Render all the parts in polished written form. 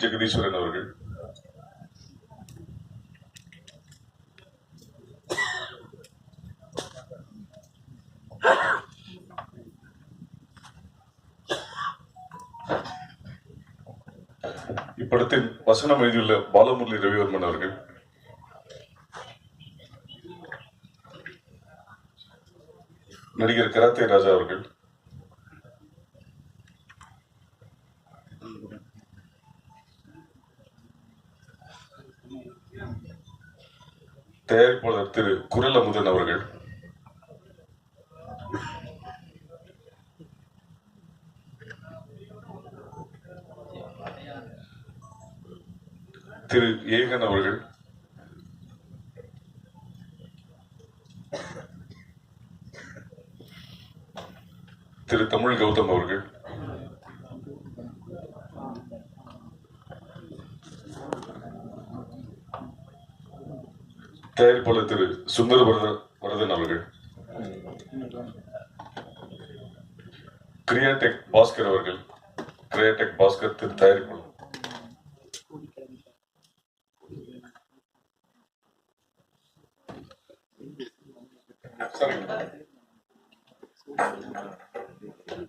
ஜெகதீஸ்வரன் அவர்கள், இப்படத்தின் வசனம் எழுதியுள்ள பாலமுரளி ரவிவர்மன் அவர்கள், நடிகர் கராத்தே ராஜா அவர்கள், தயாரிப்பாளர் திரு குரல் அமுதன் அவர்கள், திரு ஏகன் அவர்கள், திரு தமிழ் கௌதம் அவர்கள், தயாரிப்பாளர் திரு சுந்தர வரதன் அவர்கள், கிரியாடெக் பாஸ்கர் அவர்கள், கிரியாடெக் பாஸ்கர் திரு தயாரிப்பாளர்,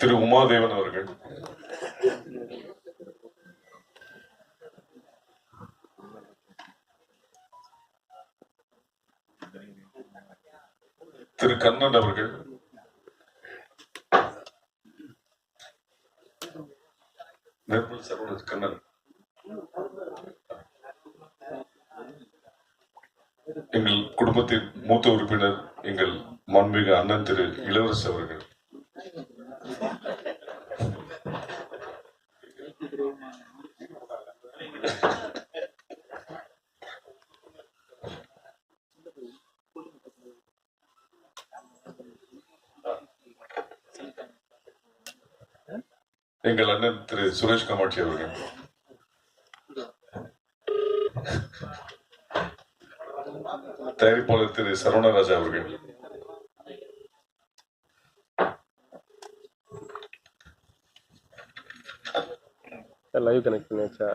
திரு உமாதேவன் அவர்கள், திரு கண்ணன் அவர்கள், நிர்மல் சரவணன் கண்ணன், எங்கள் குடும்பத்தின் மூத்த உறுப்பினர் எங்கள் மாண்புமிகு அண்ணன் திரு இளவரசு அவர்கள், எங்கள் அண்ணன் திரு சுரேஷ் காமாட்சி அவர்கள், தயாரிப்பாளர் திரு சரவணராஜா அவர்கள், லைவ் கனெக்ட் பண்ணியாச்சா?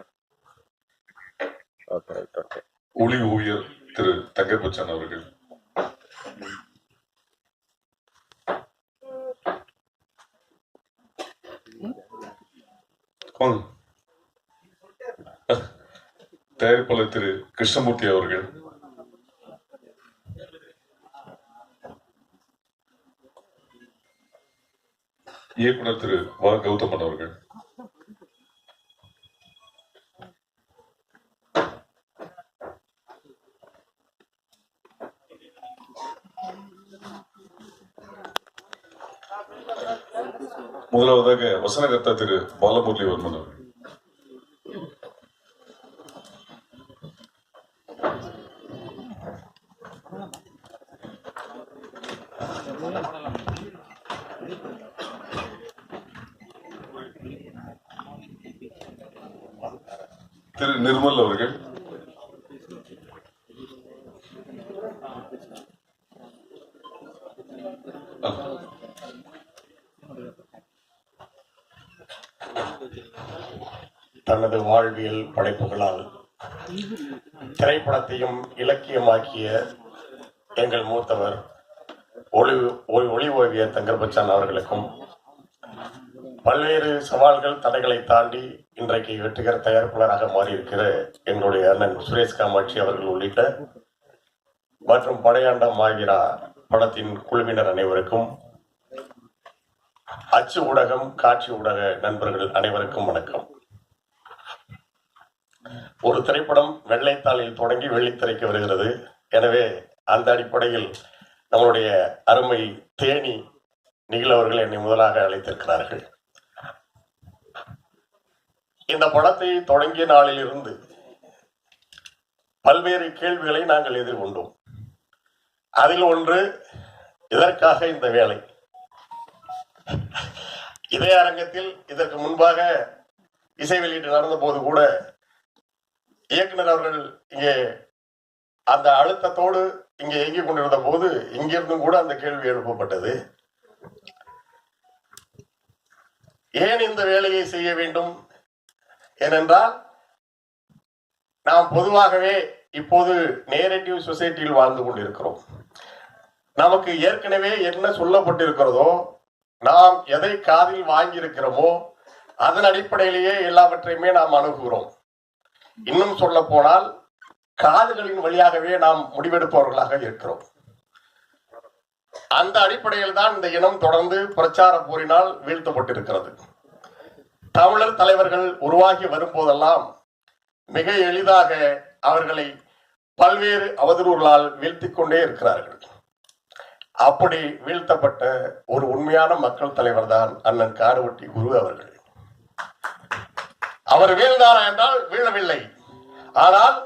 Okay okay. ஒளி ஓவியர் திரு தங்கப்பச்சான் அவர்கள், தயாரிப்பாளர் திரு கிருஷ்ணமூர்த்தி அவர்கள், இயக்குனர் திரு வ கௌதமன் அவர்கள், முதலாவதாக வசனகர்த்தா திரு பாலமுரளி வர்மன் அவர்கள், திரு நிர்மல் அவர்கள், தனது வாழ்வியல் படைப்புகளால் திரைப்படத்தையும் இலக்கியமாக்கிய எங்கள் மூத்தவர் ஒளி ஓவியர் தங்கர்பச்சான் அவர்களுக்கும், பல்வேறு சவால்கள் தடைகளை தாண்டி இன்றைக்கு வெற்றிகர தயாரிப்பாளராக மாறியிருக்கிற எங்களுடைய அண்ணன் சுரேஷ் காமாட்சி அவர்கள் உள்ளிட்ட மற்றும் படையாண்டா மாவீரா படத்தின் குழுவினர் அனைவருக்கும், அச்சு ஊடகம் காட்சி ஊடக நண்பர்கள் அனைவருக்கும் வணக்கம். ஒரு திரைப்படம் வெள்ளைத்தாளில் தொடங்கி வெள்ளித்திரைக்கு வருகிறது. எனவே அந்த அடிப்படையில் நம்மளுடைய அருமை தேனி நிகில் அவர்கள் என்னை முதலாக அழைத்திருக்கிறார்கள். இந்த படத்தை தொடங்கிய நாளில் இருந்து பல்வேறு கேள்விகளை நாங்கள் எதிர்கொண்டோம். அதில் ஒன்று, இதற்காக இந்த வேலை. இதே அரங்கத்தில் இதற்கு முன்பாக இசை வெளியீட்டு நடந்த போது கூட இயக்குனர் அவர்கள் இங்கே அந்த அழுத்தத்தோடு இங்கே இயங்கிக் கொண்டிருந்த போது இங்கிருந்தும் கூட அந்த கேள்வி எழுப்பப்பட்டது. ஏன் இந்த வேலையை செய்ய வேண்டும்? ஏனென்றால் நாம் பொதுவாகவே இப்போது நேரேட்டிவ் சொசைட்டியில் வாழ்ந்து கொண்டிருக்கிறோம். நமக்கு ஏற்கனவே என்ன சொல்லப்பட்டிருக்கிறதோ, நாம் எதை காதில் வாங்கி இருக்கிறோமோ அதன் அடிப்படையிலேயே எல்லாவற்றையுமே நாம் அணுகுகிறோம். இன்னும் சொல்ல போனால் காதுகளின் வழியாகவே நாம் முடிவெடுப்பவர்களாக இருக்கிறோம். அந்த அடிப்படையில் தான் இந்த இனம் தொடர்ந்து பிரச்சார போரினால் வீழ்த்தப்பட்டிருக்கிறது. தமிழர் தலைவர்கள் உருவாகி வரும்போதெல்லாம் மிக எளிதாக அவர்களை பல்வேறு அவதூறுகளால் வீழ்த்திக் கொண்டே இருக்கிறார்கள். அப்படி வீழ்த்தப்பட்ட ஒரு உண்மையான மக்கள் தலைவர் தான் அண்ணன் காடுவெட்டி குரு அவர்கள். அவர் வீழ்ந்தாரா என்றால் வீழவில்லை. ஆனால்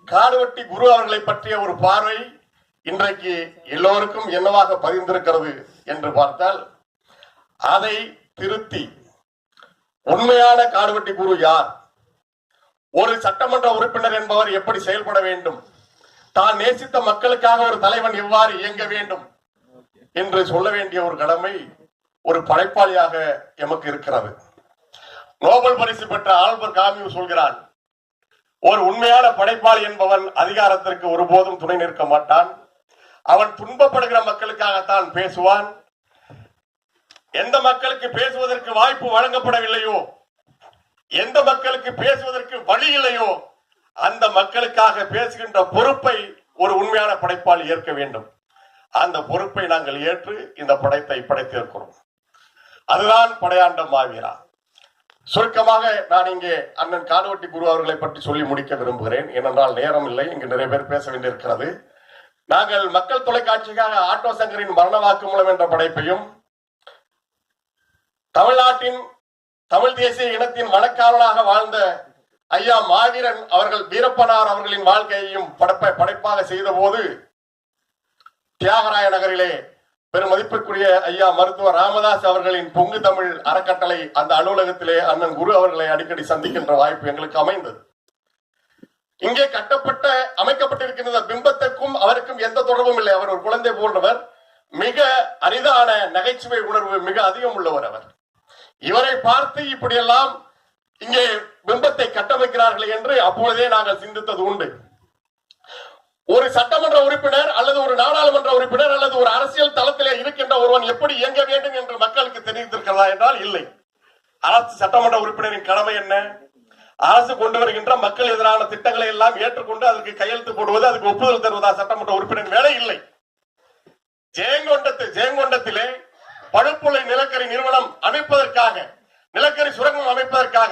காடுவெட்டி குரு அவர்களை பற்றிய ஒரு பார்வை இன்றைக்கு எல்லோருக்கும் என்னவாக பதிந்திருக்கிறது என்று பார்த்தால், அதை திருத்தி உண்மையான காடுவெட்டி குரு யார், ஒரு சட்டமன்ற உறுப்பினர் என்பவர் எப்படி செயல்பட வேண்டும், தான் நேசித்த மக்களுக்காக ஒரு தலைவன் எவ்வாறு இயங்க வேண்டும் என்று சொல்ல வேண்டிய ஒரு கடமை ஒரு படைப்பாளியாக எமக்கு இருக்கிறது. நோபல் பரிசு பெற்ற ஆல்பர்ட் காமியூ சொல்கிறான், ஒரு உண்மையான படைப்பாளி என்பவன் அதிகாரத்திற்கு ஒருபோதும் துணை நிற்க மாட்டான். அவன் துன்பப்படுகிற மக்களுக்காகத்தான் பேசுவான். எந்த மக்களுக்கு பேசுவதற்கு வாய்ப்பு வழங்கப்படவில்லையோ, எந்த மக்களுக்கு பேசுவதற்கு வழி இல்லையோ, அந்த மக்களுக்காக பேசுகின்ற பொறுப்பை ஒரு உண்மையான படைப்பாளி ஏற்க வேண்டும். அந்த பொறுப்பை நாங்கள் ஏற்று இந்த படைத்தை படைத்திருக்கிறோம். அதுதான் படையாண்ட மாவீரா. சுருக்கமாக நான் இங்கே அண்ணன் காடுவெட்டி குரு அவர்களை பற்றி சொல்லி முடிக்க விரும்புகிறேன். ஏனென்றால் நேரம் இல்லை, இங்கு நிறைய பேர் பேச வேண்டியிருக்கிறது. நாங்கள் மக்கள் தொலைக்காட்சிக்காக ஆட்டோ சங்கரின் மரண வாக்குமூலம் என்ற படைப்பையும், தமிழ்நாட்டின் தமிழ் தேசிய இனத்தின் வழக்காளராக வாழ்ந்த ஐயா மாவீரன் அவர்கள் வீரப்பனார் அவர்களின் வாழ்க்கையையும் படைப்பாக செய்த போது, தியாகராய நகரிலே பெருமதிப்பிற்குரிய ஐயா மருத்துவர் ராமதாஸ் அவர்களின் பொங்கு தமிழ் அறக்கட்டளை அந்த அலுவலகத்திலே அண்ணன் குரு அவர்களை அடிக்கடி சந்திக்கின்ற வாய்ப்பு எங்களுக்கு அமைந்தது. இங்கே அமைக்கப்பட்டிருக்கின்ற பிம்பத்திற்கும் அவருக்கும் எந்த தொடர்பும் இல்லை. அவர் ஒரு குழந்தை போன்றவர். மிக அரிதான நகைச்சுவை உணர்வு மிக அதிகம் உள்ளவர் அவர். இவரை பார்த்து இப்படியெல்லாம் இங்கே பிம்பத்தை கட்டமைக்கிறார்கள் என்று அப்பொழுதே நாங்கள் சிந்தித்தது உண்டு. ஒரு சட்டமன்ற உறுப்பினர் அல்லது ஒரு நாடாளுமன்ற உறுப்பினர் அல்லது ஒரு அரசியல் தளத்திலே இருக்கின்ற ஒருவன் எப்படி இயங்க வேண்டும் என்று மக்களுக்கு தெரிந்திருக்கிறதா என்றால் இல்லை. அரசு சட்டமன்ற உறுப்பினரின் கடமை என்ன? அரசு கொண்டு வருகின்ற மக்கள் எதிரான திட்டங்களை எல்லாம் ஏற்றுக்கொண்டு அதற்கு கையெழுத்து போடுவது, அதுக்கு ஒப்புதல் தருவதா சட்டமன்ற உறுப்பினர் வேலை இல்லை. ஜெயங்கொண்டத்திலே பழுப்புலை நிலக்கரி நிறுவனம் அமைப்பதற்காக, நிலக்கரி சுரங்கம் அமைப்பதற்காக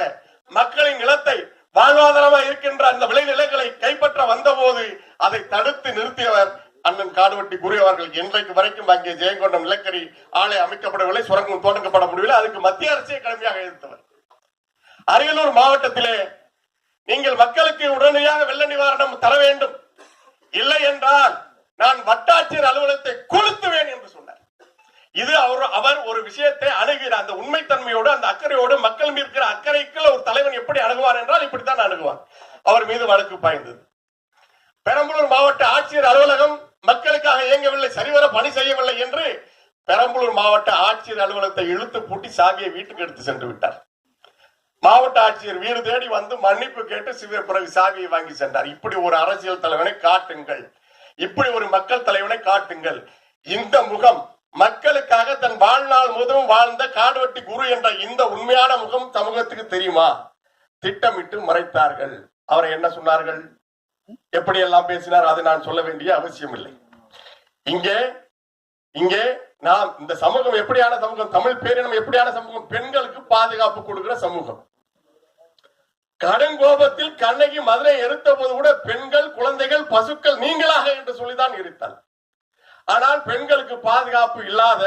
மக்களின் நிலத்தை வாழ்வாதாரமாக இருக்கின்ற அந்த விளைநிலங்களை கைப்பற்ற வந்த போது அதை தடுத்து நிறுத்தியவர் அண்ணன் காடுவெட்டி குரு அவர்கள். இன்றைக்கு வரைக்கும் அங்கே ஜெயங்கொண்டம் நிலக்கரி ஆலை அமைக்கப்படவில்லை, சுரங்கம் தோண்டக்கப்பட முடியவில்லை. அதுக்கு மத்திய அரசே கடுமையாக எதிர்த்தவர். அரியலூர் மாவட்டத்திலே நீங்கள் மக்களுக்கு உடனடியாக வெள்ள நிவாரணம் தர வேண்டும், இல்லை என்றால் நான் வட்டாட்சியர் அலுவலகத்தை கொளுத்துவேன் என்று சொன்னார். இது அவர் ஒரு விஷயத்தை அணுகிற அந்த உண்மைத்தன்மையோடு, அந்த அக்கறையோடு, மக்கள் மீது இருக்கிற அக்கறைக்குள்ள ஒரு தலைவன் எப்படி அணுகுவார் என்றால் இப்படித்தான் அணுகுவார். அவர் மீது வழக்கு பாய்ந்தது. பெரம்பலூர் மாவட்ட ஆட்சியர் அலுவலகம் மக்களுக்காக இயங்கவில்லை, சரிவர பணி செய்யவில்லை என்று பெரம்பலூர் மாவட்ட ஆட்சியர் அலுவலகத்தை இழுத்து பூட்டி சாவியை வீட்டுக்கு எடுத்து சென்று விட்டார். மாவட்ட ஆட்சியர் வீடு தேடி வந்து மன்னிப்பு கேட்டு பிறகு சாவியை வாங்கி சென்றார். இப்படி ஒரு அரசியல் தலைவனை காட்டுங்கள், இப்படி ஒரு மக்கள் தலைவனை காட்டுங்கள். இந்த முகம் மக்களுக்காக தன் வாழ்நாள் முழுவதும் வாழ்ந்த காடுவெட்டி குரு என்ற இந்த உண்மையான முகம் சமூகத்துக்கு தெரியுமா? திட்டமிட்டு மறைத்தார்கள். அவரை என்ன சொன்னார்கள், எப்படி எல்லாம் பேசினார், அது நான் சொல்ல வேண்டிய அவசியம் இல்லை. இங்கே நாம் இந்த சமூகம் எப்படியான சமூகம், தமிழ் பேரினம் எப்படியான சமூகம், பெண்களுக்கு பாதுகாப்பு கொடுக்கிற சமூகம். கடுங்கோபத்தில் கண்ணகி மதுரை எரித்த போது கூட பெண்கள், குழந்தைகள், பசுக்கள் நீங்களாக என்று சொல்லிதான் எரித்தார். ஆனால் பெண்களுக்கு பாதுகாப்பு இல்லாத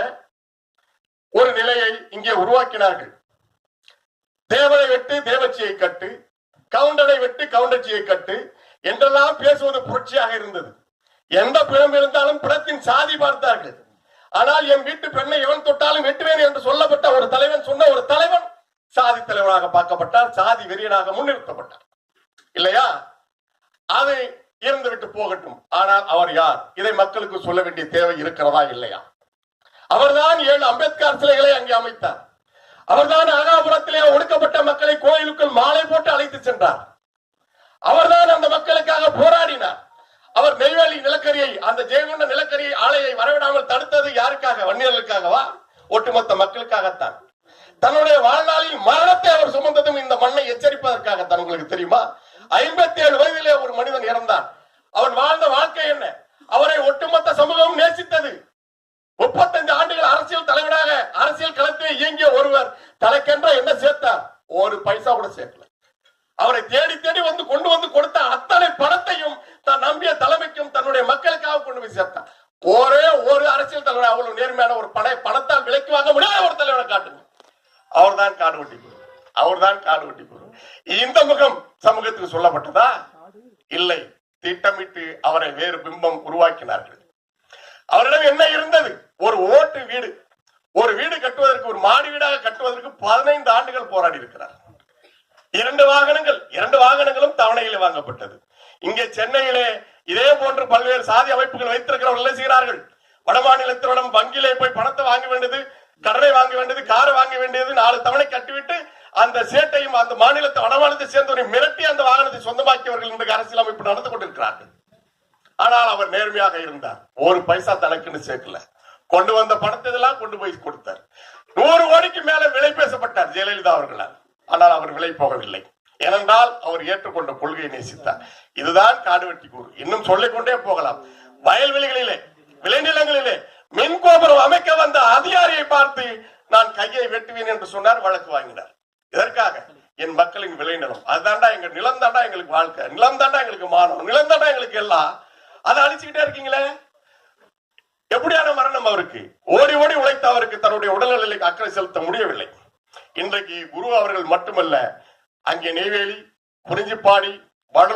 ஒரு நிலையை இங்கே உருவாக்கினார்கள். தேவனை வெட்டு தேவச்சியை கட்டு, கவுண்டனை வெட்டு கவுண்டச்சியை கட்டு என்றெல்லாம் பேசுவது புரட்சியாக இருந்தது. எந்த பிணம் இருந்தாலும் பிணத்தின் சாதி பார்த்தார்கள். ஆனால் என் வீட்டு பெண்ணை எவன் தொட்டாலும் வெட்டுவேன் என்று சொல்லப்பட்ட ஒரு தலைவன், சொன்ன ஒரு தலைவன் சாதி தலைவனாக பார்க்கப்பட்டார், சாதி வெறியனாக முன்னிறுத்தப்பட்டார். இல்லையா? அது இருந்துவிட்டு போகட்டும். ஆனால் அவர் யார்? இதை மக்களுக்கு சொல்ல வேண்டிய தேவை இருக்கிறதா இல்லையா? அவர்தான் 7 அம்பேத்கர் சிலைகளை அங்கே அமைத்தார். அவர்தான் அகாபுரத்திலே ஒடுக்கப்பட்ட மக்களை கோயிலுக்குள் மாலை போட்டு அழைத்து சென்றார். அவர்தான் அந்த மக்களுக்காக போராடினார். அவர் நெய்வேலி நிலக்கரியை, அந்த ஜெயங்கொண்ட நிலக்கரியை ஆலையை வரவிடாமல் தடுத்தது யாருக்காக? வன்னியர்களுக்காகவா? ஒட்டுமொத்த மக்களுக்காகத்தான். தன்னுடைய வாழ்நாளில் மரணத்தை அவர் சுமந்ததும் இந்த மண்ணை எச்சரிப்பதற்காகத்தான். உங்களுக்கு தெரியுமா? 57 வயதிலே ஒரு மனிதன் இறந்தான். அவன் வாழ்ந்த வாழ்க்கை என்ன? அவரை ஒட்டுமொத்த சமூகம் நேசித்தது. 35 ஆண்டுகள் அரசியல் தலைவராக அரசியல் களத்தில் இயங்கிய ஒருவர் தனக்கென்ற என்ன சேர்த்தார்? ஒரு பைசா கூட சேர்க்கல. அவரை தேடி தேடி வந்து கொண்டு வந்து கொடுத்த அத்தனை பணத்தையும் தான் நம்பிய தலைமைக்கும் தன்னுடைய மக்களுக்காக கொண்டு போய் சேர்த்தார். ஒரே ஒரு அரசியல் தலைவர் அவ்வளவு நேர்மையான ஒரு பணத்தால் விலைக்கு வாங்க முடியாத ஒரு தலைவரை காட்டுங்க. அவர்தான் காடு வெட்டி குரு. அவர்தான் காடு வெட்டி குரு. இந்த முகம் சமூகத்துக்கு சொல்லப்பட்டதா? இல்லை. திட்டமிட்டு அவரை வேறு பிம்பம் உருவாக்கினார்கள். அவரிடம் என்ன இருந்தது? ஒரு ஓட்டு வீடு. ஒரு வீடு கட்டுவதற்கு, ஒரு மாடி வீடாக கட்டுவதற்கு 15 ஆண்டுகள் போராடி இருக்கிறார். 2 வாகனங்களும் தவணையிலே வாங்கப்பட்டது. இங்கே சென்னையிலே இதே போன்று பல்வேறு சாதி அமைப்புகள் வைத்திருக்கிறவர்கள் என்ன செய்கிறார்கள்? வடமாநிலத்திடம் வங்கியிலே போய் பணத்தை வாங்க வேண்டியது, கடனை வாங்க வேண்டியது, காரை வாங்க வேண்டியது, 4 தவணை கட்டிவிட்டு அந்த சேட்டையும் அந்த மாநிலத்தை வடமாநிலத்தை சேர்ந்தவரை மிரட்டி அந்த வாகனத்தை சொந்தமாக்கியவர்கள் இன்றைக்கு அரசியல் அமைப்பு நடந்து கொண்டிருக்கிறார்கள். ஆனால் அவர் நேர்மையாக இருந்தார். ஒரு பைசா தனக்குன்னு சேர்க்கல. கொண்டு வந்த பணத்தை எல்லாம் கொண்டு போய் கொடுத்தார். 100 கோடிக்கு மேல விலை பேசப்பட்டார் ஜெயலலிதா அவர்களால். ஆனால் அவர் விலை போகவில்லை. ஏனென்றால் அவர் ஏற்றுக்கொண்ட கொள்கையை நேசித்தார். இதுதான் காடு வெட்டி கூறு. இன்னும் சொல்லிக்கொண்டே போகலாம். வயல்வெளிகளிலே, விளைநிலங்களிலே மின்கோபுரம் அமைக்க வந்த அதிகாரியை பார்த்து நான் கையை வெட்டுவேன் என்று சொன்னார். வழக்கு வாங்கினார். இதற்காக என் மக்களின் விளைநிலம், அதுதான்டா எங்க நிலம், தாண்டா எங்களுக்கு வாழ்க்கை, நிலம் தாண்டா எங்களுக்கு மானம், நிலம் தாண்டா எங்களுக்கு எல்லாம், அதை அழிச்சுக்கிட்டே இருக்கீங்களே. எப்படியான மரணம் அவருக்கு? ஓடி ஓடி உழைத்த அவருக்கு தன்னுடைய உடல்நிலைக்கு அக்கறை செலுத்த முடியவில்லை. இன்றைக்கு குரு அவர்கள் மட்டுமல்ல, அங்கே நெய்வேலி, குறிஞ்சிப்பாடி, வடலூர்